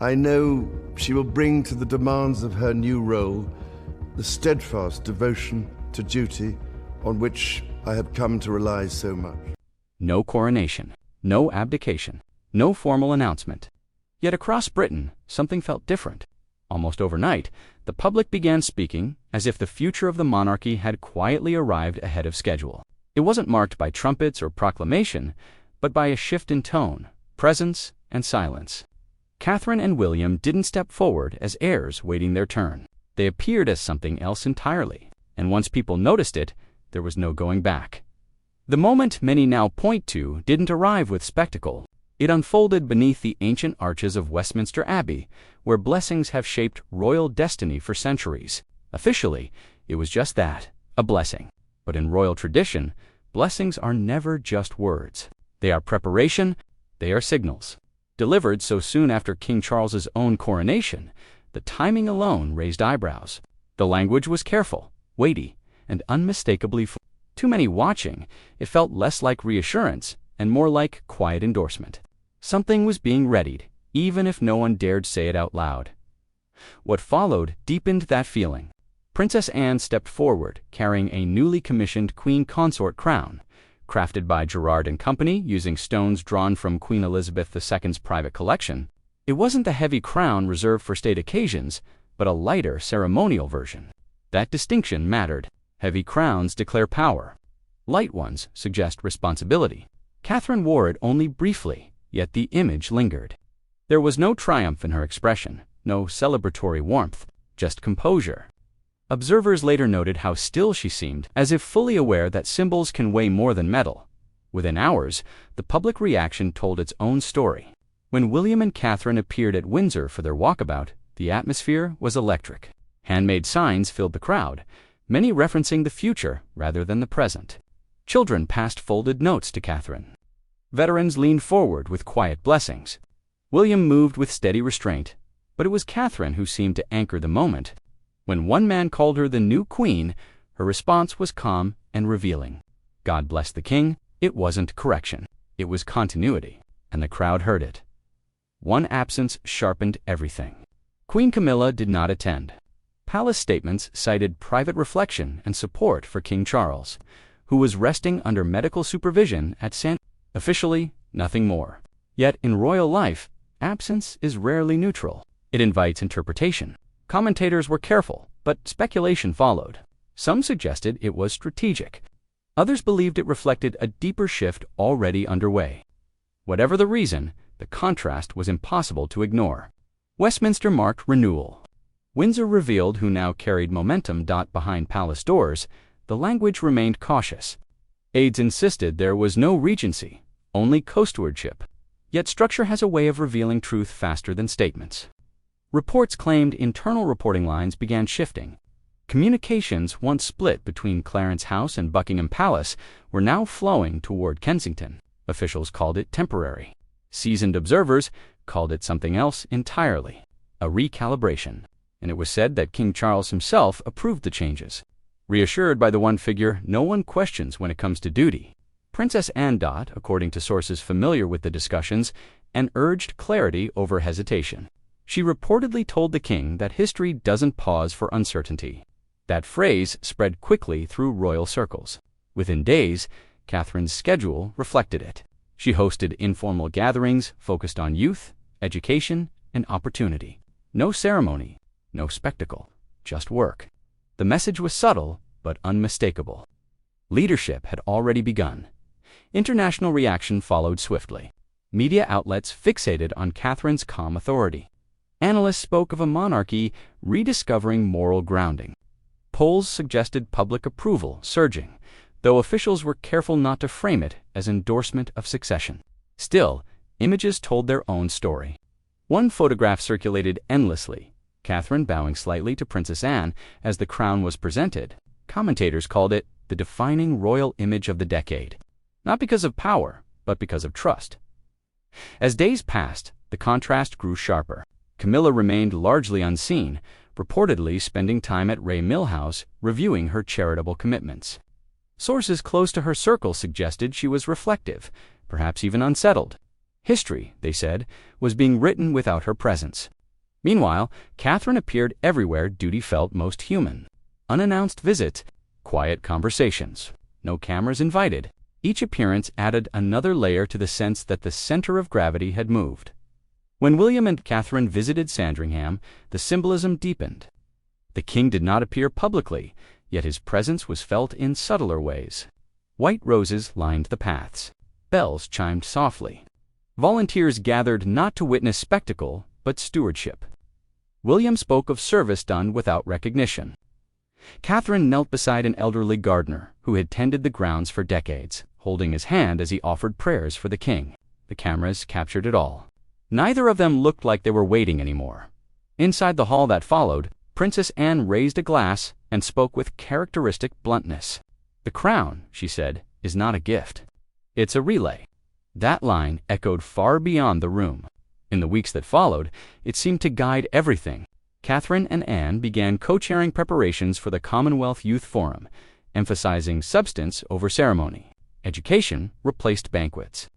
I know she will bring to the demands of her new role the steadfast devotion to duty on which I have come to rely so much. No coronation, no abdication, no formal announcement. Yet across Britain, something felt different. Almost overnight, the public began speaking as if the future of the monarchy had quietly arrived ahead of schedule. It wasn't marked by trumpets or proclamation, but by a shift in tone, presence, and silence. Catherine and William didn't step forward as heirs waiting their turn. They appeared as something else entirely, and once people noticed it, there was no going back. The moment many now point to didn't arrive with spectacle. It unfolded beneath the ancient arches of Westminster Abbey, where blessings have shaped royal destiny for centuries. Officially, it was just that, a blessing. But in royal tradition, blessings are never just words. They are preparation, they are signals. Delivered so soon after King Charles's own coronation, the timing alone raised eyebrows. The language was careful, weighty, and unmistakably full. Too many watching, it felt less like reassurance and more like quiet endorsement. Something was being readied, even if no one dared say it out loud. What followed deepened that feeling. Princess Anne stepped forward, carrying a newly commissioned Queen Consort crown, crafted by Gerard and Company using stones drawn from Queen Elizabeth II's private collection. It wasn't the heavy crown reserved for state occasions, but a lighter ceremonial version. That distinction mattered. Heavy crowns declare power. Light ones suggest responsibility. Catherine wore it only briefly, yet the image lingered. There was no triumph in her expression, no celebratory warmth, just composure. Observers later noted how still she seemed, as if fully aware that symbols can weigh more than metal. Within hours, the public reaction told its own story. When William and Catherine appeared at Windsor for their walkabout, the atmosphere was electric. Handmade signs filled the crowd, many referencing the future rather than the present. Children passed folded notes to Catherine. Veterans leaned forward with quiet blessings. William moved with steady restraint, but it was Catherine who seemed to anchor the moment. When one man called her the new queen, her response was calm and revealing. God bless the king. It wasn't correction. It was continuity, and the crowd heard it. One absence sharpened everything. Queen Camilla did not attend. Palace statements cited private reflection and support for King Charles, who was resting under medical supervision at Sandringham. Officially, nothing more. Yet in royal life, absence is rarely neutral. It invites interpretation. Commentators were careful, but speculation followed. Some suggested it was strategic. Others believed it reflected a deeper shift already underway. Whatever the reason, the contrast was impossible to ignore. Westminster marked renewal. Windsor revealed who now carried momentum. Behind palace doors, the language remained cautious. Aides insisted there was no regency, only co-stewardship. Yet structure has a way of revealing truth faster than statements. Reports claimed internal reporting lines began shifting. Communications, once split between Clarence House and Buckingham Palace, were now flowing toward Kensington. Officials called it temporary. Seasoned observers called it something else entirely, a recalibration. And it was said that King Charles himself approved the changes. Reassured by the one figure no one questions when it comes to duty, Princess Anne, according to sources familiar with the discussions, and urged clarity over hesitation. She reportedly told the king that history doesn't pause for uncertainty. That phrase spread quickly through royal circles. Within days, Catherine's schedule reflected it. She hosted informal gatherings focused on youth, education, and opportunity. No ceremony, no spectacle, just work. The message was subtle but unmistakable. Leadership had already begun. International reaction followed swiftly. Media outlets fixated on Catherine's calm authority. Analysts spoke of a monarchy rediscovering moral grounding. Polls suggested public approval surging, though officials were careful not to frame it as endorsement of succession. Still, images told their own story. One photograph circulated endlessly, Catherine bowing slightly to Princess Anne as the crown was presented. Commentators called it the defining royal image of the decade, not because of power, but because of trust. As days passed, the contrast grew sharper. Camilla remained largely unseen, reportedly spending time at Ray Mill House reviewing her charitable commitments. Sources close to her circle suggested she was reflective, perhaps even unsettled. History, they said, was being written without her presence. Meanwhile, Catherine appeared everywhere duty felt most human. Unannounced visits, quiet conversations, no cameras invited. Each appearance added another layer to the sense that the center of gravity had moved. When William and Catherine visited Sandringham, the symbolism deepened. The king did not appear publicly, yet his presence was felt in subtler ways. White roses lined the paths. Bells chimed softly. Volunteers gathered not to witness spectacle, but stewardship. William spoke of service done without recognition. Catherine knelt beside an elderly gardener who had tended the grounds for decades, holding his hand as he offered prayers for the king. The cameras captured it all. Neither of them looked like they were waiting anymore. Inside the hall that followed, Princess Anne raised a glass and spoke with characteristic bluntness. "The crown," she said, "is not a gift. It's a relay." That line echoed far beyond the room. In the weeks that followed, it seemed to guide everything. Catherine and Anne began co-chairing preparations for the Commonwealth Youth Forum, emphasizing substance over ceremony. Education replaced banquets.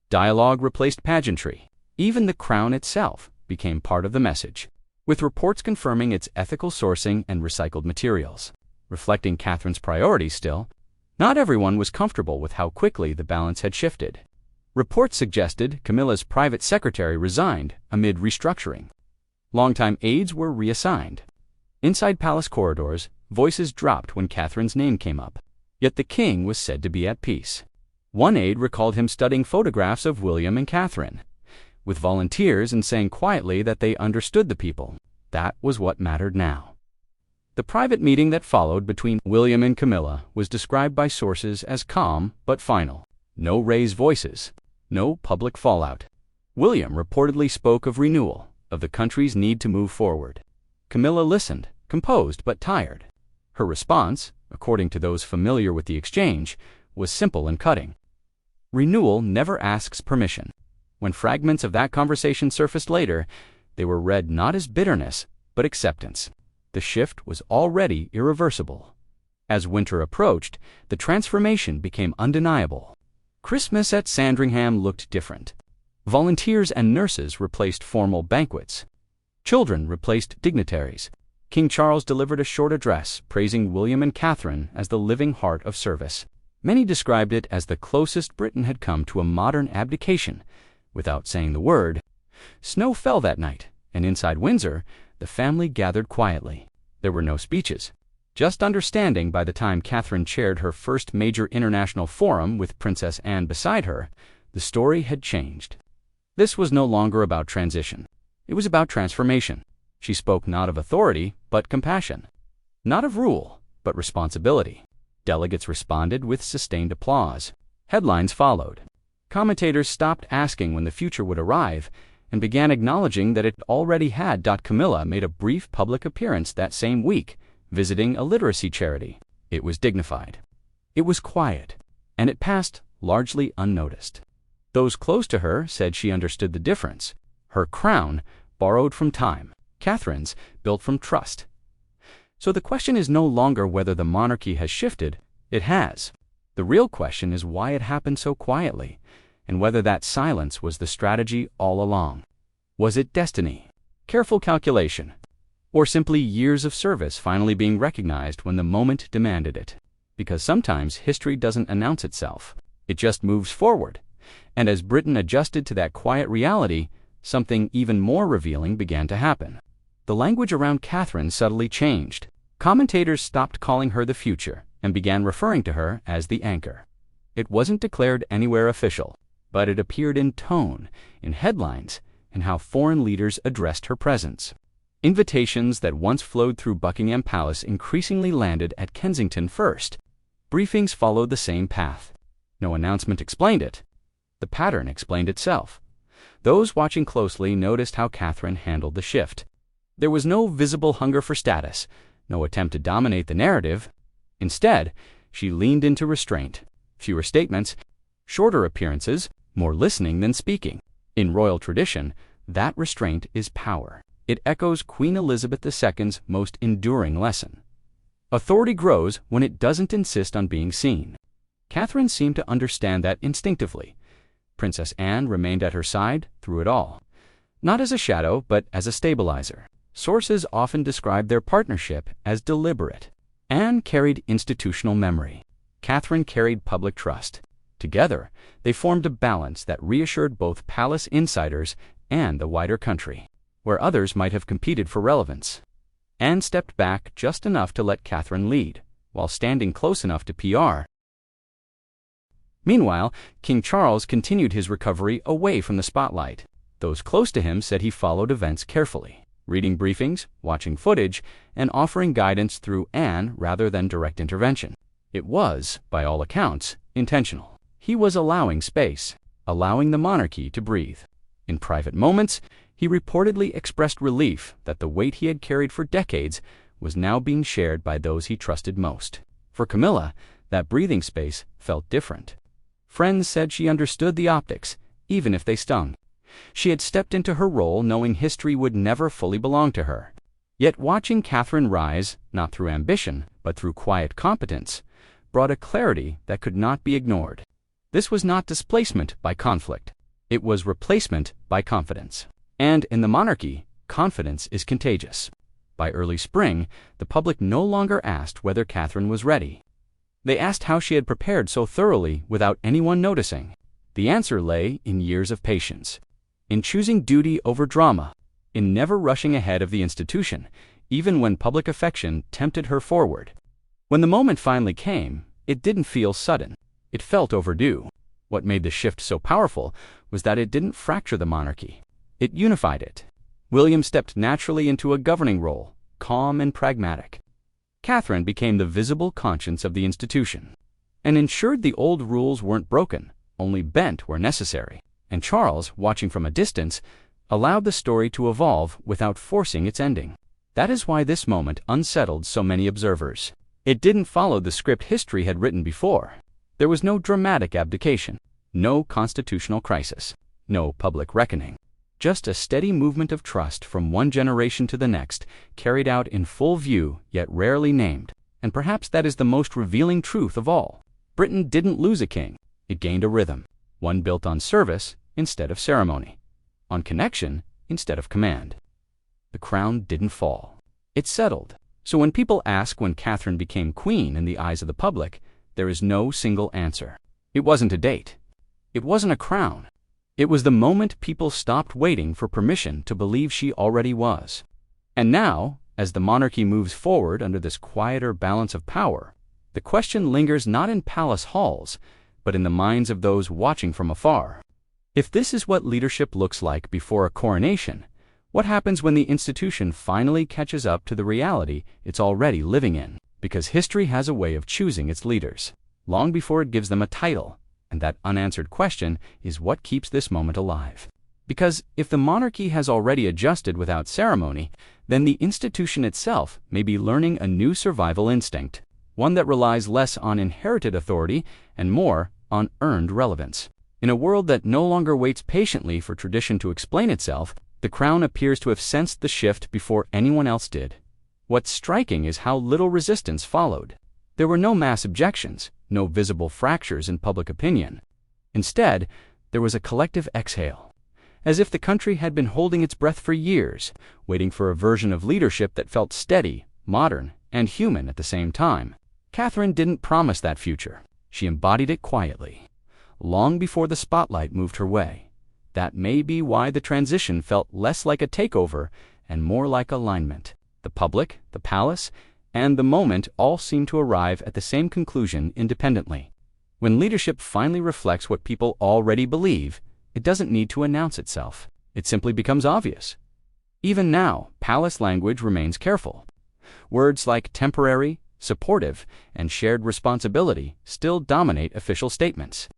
Dialogue replaced pageantry. Even the crown itself became part of the message, with reports confirming its ethical sourcing and recycled materials. Reflecting Catherine's priorities still, not everyone was comfortable with how quickly the balance had shifted. Reports suggested Camilla's private secretary resigned amid restructuring. Longtime aides were reassigned. Inside palace corridors, voices dropped when Catherine's name came up. Yet the king was said to be at peace. One aide recalled him studying photographs of William and Catherine, with volunteers and saying quietly that they understood the people. That was what mattered now. The private meeting that followed between William and Camilla was described by sources as calm but final. No raised voices, no public fallout. William reportedly spoke of renewal, of the country's need to move forward. Camilla listened, composed but tired. Her response, according to those familiar with the exchange, was simple and cutting. Renewal never asks permission. When fragments of that conversation surfaced later, they were read not as bitterness, but acceptance. The shift was already irreversible. As winter approached, the transformation became undeniable. Christmas at Sandringham looked different. Volunteers and nurses replaced formal banquets. Children replaced dignitaries. King Charles delivered a short address praising William and Catherine as the living heart of service. Many described it as the closest Britain had come to a modern abdication, without saying the word. Snow fell that night, and inside Windsor, the family gathered quietly. There were no speeches, just understanding. By the time Catherine chaired her first major international forum with Princess Anne beside her, the story had changed. This was no longer about transition. It was about transformation. She spoke not of authority, but compassion. Not of rule, but responsibility. Delegates responded with sustained applause. Headlines followed. Commentators stopped asking when the future would arrive and began acknowledging that it already had. Camilla made a brief public appearance that same week, visiting a literacy charity. It was dignified. It was quiet, and it passed largely unnoticed. Those close to her said she understood the difference. Her crown, borrowed from time. Catherine's, built from trust. So the question is no longer whether the monarchy has shifted. It has. The real question is why it happened so quietly, and whether that silence was the strategy all along. Was it destiny, careful calculation, or simply years of service finally being recognized when the moment demanded it? Because sometimes history doesn't announce itself. It just moves forward. And as Britain adjusted to that quiet reality, something even more revealing began to happen. The language around Catherine subtly changed. Commentators stopped calling her the future and began referring to her as the anchor. It wasn't declared anywhere official, but it appeared in tone, in headlines, and how foreign leaders addressed her presence. Invitations that once flowed through Buckingham Palace increasingly landed at Kensington first. Briefings followed the same path. No announcement explained it. The pattern explained itself. Those watching closely noticed how Catherine handled the shift. There was no visible hunger for status, no attempt to dominate the narrative. Instead, she leaned into restraint. Fewer statements, shorter appearances, more listening than speaking. In royal tradition, that restraint is power. It echoes Queen Elizabeth II's most enduring lesson. Authority grows when it doesn't insist on being seen. Catherine seemed to understand that instinctively. Princess Anne remained at her side through it all. Not as a shadow, but as a stabilizer. Sources often describe their partnership as deliberate. Anne carried institutional memory. Catherine carried public trust. Together, they formed a balance that reassured both palace insiders and the wider country, where others might have competed for relevance. Anne stepped back just enough to let Catherine lead, while standing close enough to PR. Meanwhile, King Charles continued his recovery away from the spotlight. Those close to him said he followed events carefully, reading briefings, watching footage, and offering guidance through Anne rather than direct intervention. It was, by all accounts, intentional. He was allowing space, allowing the monarchy to breathe. In private moments, he reportedly expressed relief that the weight he had carried for decades was now being shared by those he trusted most. For Camilla, that breathing space felt different. Friends said she understood the optics, even if they stung. She had stepped into her role knowing history would never fully belong to her. Yet watching Catherine rise, not through ambition, but through quiet competence, brought a clarity that could not be ignored. This was not displacement by conflict. It was replacement by confidence. And in the monarchy, confidence is contagious. By early spring, the public no longer asked whether Catherine was ready. They asked how she had prepared so thoroughly without anyone noticing. The answer lay in years of patience, in choosing duty over drama, in never rushing ahead of the institution, even when public affection tempted her forward. When the moment finally came, it didn't feel sudden. It felt overdue. What made the shift so powerful was that it didn't fracture the monarchy. It unified it. William stepped naturally into a governing role, calm and pragmatic. Catherine became the visible conscience of the institution, and ensured the old rules weren't broken, only bent where necessary. And Charles, watching from a distance, allowed the story to evolve without forcing its ending. That is why this moment unsettled so many observers. It didn't follow the script history had written before. There was no dramatic abdication, no constitutional crisis, no public reckoning. Just a steady movement of trust from one generation to the next, carried out in full view yet rarely named. And perhaps that is the most revealing truth of all. Britain didn't lose a king. It gained a rhythm, one built on service instead of ceremony, on connection instead of command. The crown didn't fall. It settled. So when people ask when Catherine became queen in the eyes of the public, there is no single answer. It wasn't a date. It wasn't a crown. It was the moment people stopped waiting for permission to believe she already was. And now, as the monarchy moves forward under this quieter balance of power, the question lingers not in palace halls, but in the minds of those watching from afar. If this is what leadership looks like before a coronation, what happens when the institution finally catches up to the reality it's already living in? Because history has a way of choosing its leaders, long before it gives them a title. And that unanswered question is what keeps this moment alive. Because if the monarchy has already adjusted without ceremony, then the institution itself may be learning a new survival instinct, one that relies less on inherited authority and more on earned relevance. In a world that no longer waits patiently for tradition to explain itself, the crown appears to have sensed the shift before anyone else did. What's striking is how little resistance followed. There were no mass objections, no visible fractures in public opinion. Instead, there was a collective exhale, as if the country had been holding its breath for years, waiting for a version of leadership that felt steady, modern, and human at the same time. Catherine didn't promise that future. She embodied it quietly, long before the spotlight moved her way. That may be why the transition felt less like a takeover and more like alignment. The public, the palace, and the moment all seem to arrive at the same conclusion independently. When leadership finally reflects what people already believe, it doesn't need to announce itself. It simply becomes obvious. Even now, palace language remains careful. Words like temporary, supportive, and shared responsibility still dominate official statements.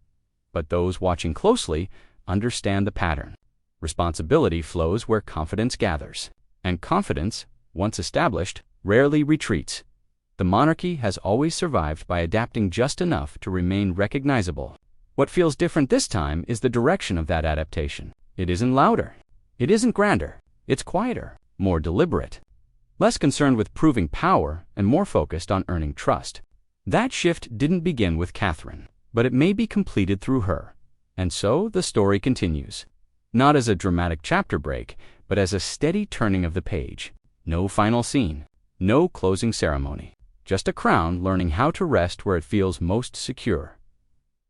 But those watching closely understand the pattern. Responsibility flows where confidence gathers, and confidence, once established, rarely retreats. The monarchy has always survived by adapting just enough to remain recognizable. What feels different this time is the direction of that adaptation. It isn't louder. It isn't grander. It's quieter, more deliberate, less concerned with proving power and more focused on earning trust. That shift didn't begin with Catherine, but it may be completed through her. And so the story continues. Not as a dramatic chapter break, but as a steady turning of the page. No final scene, no closing ceremony. Just a crown learning how to rest where it feels most secure.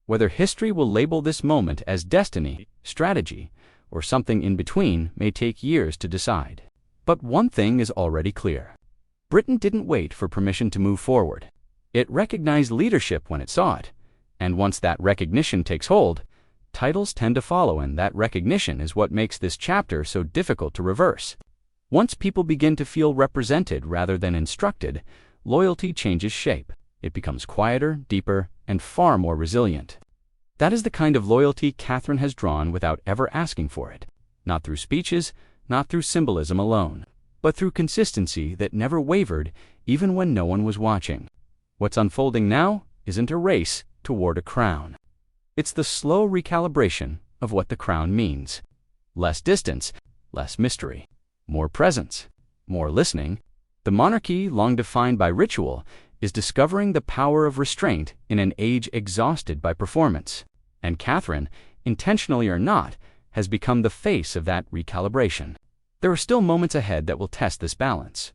Whether history will label this moment as destiny, strategy, or something in between may take years to decide. But one thing is already clear. Britain didn't wait for permission to move forward. It recognized leadership when it saw it, and once that recognition takes hold, titles tend to follow, and that recognition is what makes this chapter so difficult to reverse. Once people begin to feel represented rather than instructed, loyalty changes shape. It becomes quieter, deeper, and far more resilient. That is the kind of loyalty Catherine has drawn without ever asking for it. Not through speeches, not through symbolism alone, but through consistency that never wavered even when no one was watching. What's unfolding now isn't a race toward a crown. It's the slow recalibration of what the crown means. Less distance, less mystery, more presence, more listening. The monarchy, long defined by ritual, is discovering the power of restraint in an age exhausted by performance. And Catherine, intentionally or not, has become the face of that recalibration. There are still moments ahead that will test this balance.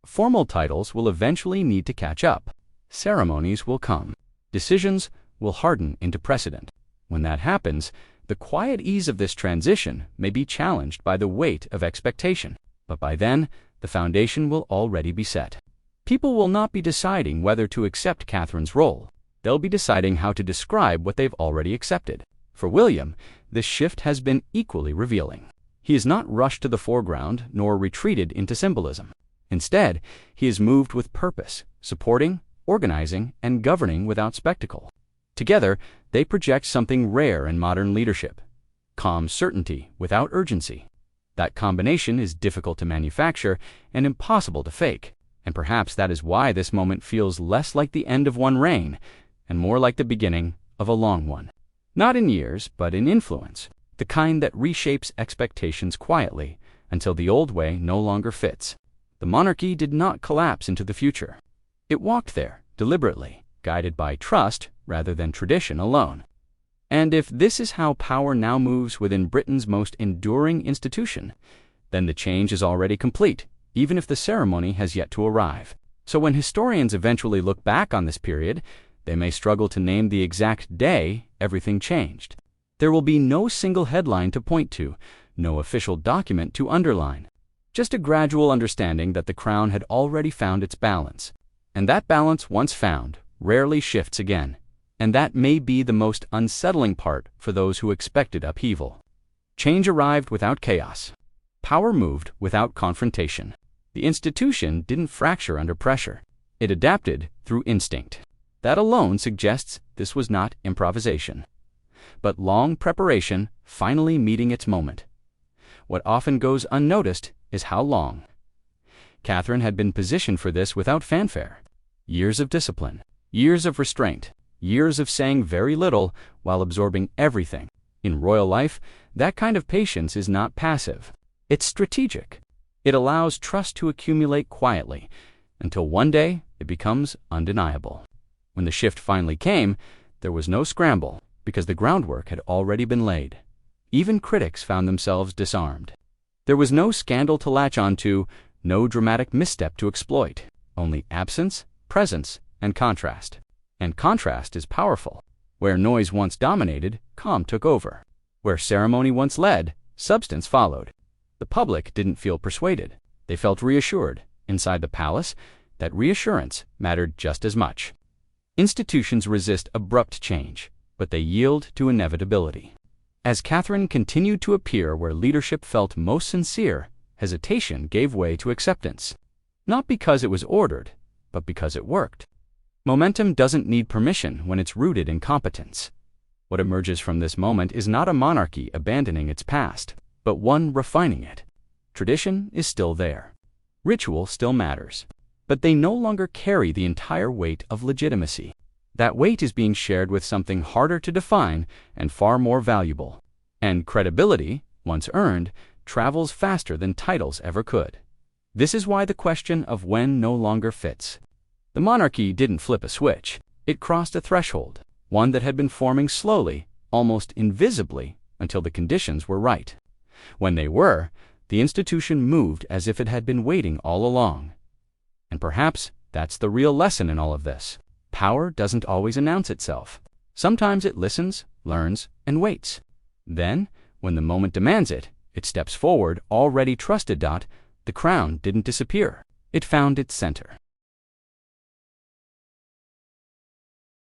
Formal titles will eventually need to catch up. Ceremonies will come. Decisions will harden into precedent. When that happens, the quiet ease of this transition may be challenged by the weight of expectation. But by then, the foundation will already be set. People will not be deciding whether to accept Catherine's role. They'll be deciding how to describe what they've already accepted. For William, this shift has been equally revealing. He has not rushed to the foreground nor retreated into symbolism. Instead, he has moved with purpose, supporting, organizing, and governing without spectacle. Together, they project something rare in modern leadership: calm certainty without urgency. That combination is difficult to manufacture and impossible to fake, and perhaps that is why this moment feels less like the end of one reign and more like the beginning of a long one. Not in years, but in influence, the kind that reshapes expectations quietly until the old way no longer fits. The monarchy did not collapse into the future. It walked there, deliberately, guided by trust rather than tradition alone. And if this is how power now moves within Britain's most enduring institution, then the change is already complete, even if the ceremony has yet to arrive. So when historians eventually look back on this period, they may struggle to name the exact day everything changed. There will be no single headline to point to, no official document to underline. Just a gradual understanding that the crown had already found its balance. And that balance, once found, rarely shifts again. And that may be the most unsettling part for those who expected upheaval. Change arrived without chaos. Power moved without confrontation. The institution didn't fracture under pressure. It adapted through instinct. That alone suggests this was not improvisation, but long preparation finally meeting its moment. What often goes unnoticed is how long. Catherine had been positioned for this without fanfare. Years of discipline, years of restraint, years of saying very little while absorbing everything. In royal life, that kind of patience is not passive. It's strategic. It allows trust to accumulate quietly until one day it becomes undeniable. When the shift finally came, there was no scramble because the groundwork had already been laid. Even critics found themselves disarmed. There was no scandal to latch onto, no dramatic misstep to exploit, only absence, presence, and contrast. And contrast is powerful. Where noise once dominated, calm took over. Where ceremony once led, substance followed. The public didn't feel persuaded. They felt reassured. Inside the palace, that reassurance mattered just as much. Institutions resist abrupt change, but they yield to inevitability. As Catherine continued to appear where leadership felt most sincere, hesitation gave way to acceptance. Not because it was ordered, but because it worked. Momentum doesn't need permission when it's rooted in competence. What emerges from this moment is not a monarchy abandoning its past, but one refining it. Tradition is still there. Ritual still matters. But they no longer carry the entire weight of legitimacy. That weight is being shared with something harder to define and far more valuable. And credibility, once earned, travels faster than titles ever could. This is why the question of when no longer fits. The monarchy didn't flip a switch. It crossed a threshold, one that had been forming slowly, almost invisibly, until the conditions were right. When they were, the institution moved as if it had been waiting all along. And perhaps that's the real lesson in all of this. Power doesn't always announce itself. Sometimes it listens, learns, and waits. Then, when the moment demands it, it steps forward, already trusted. The crown didn't disappear. It found its center.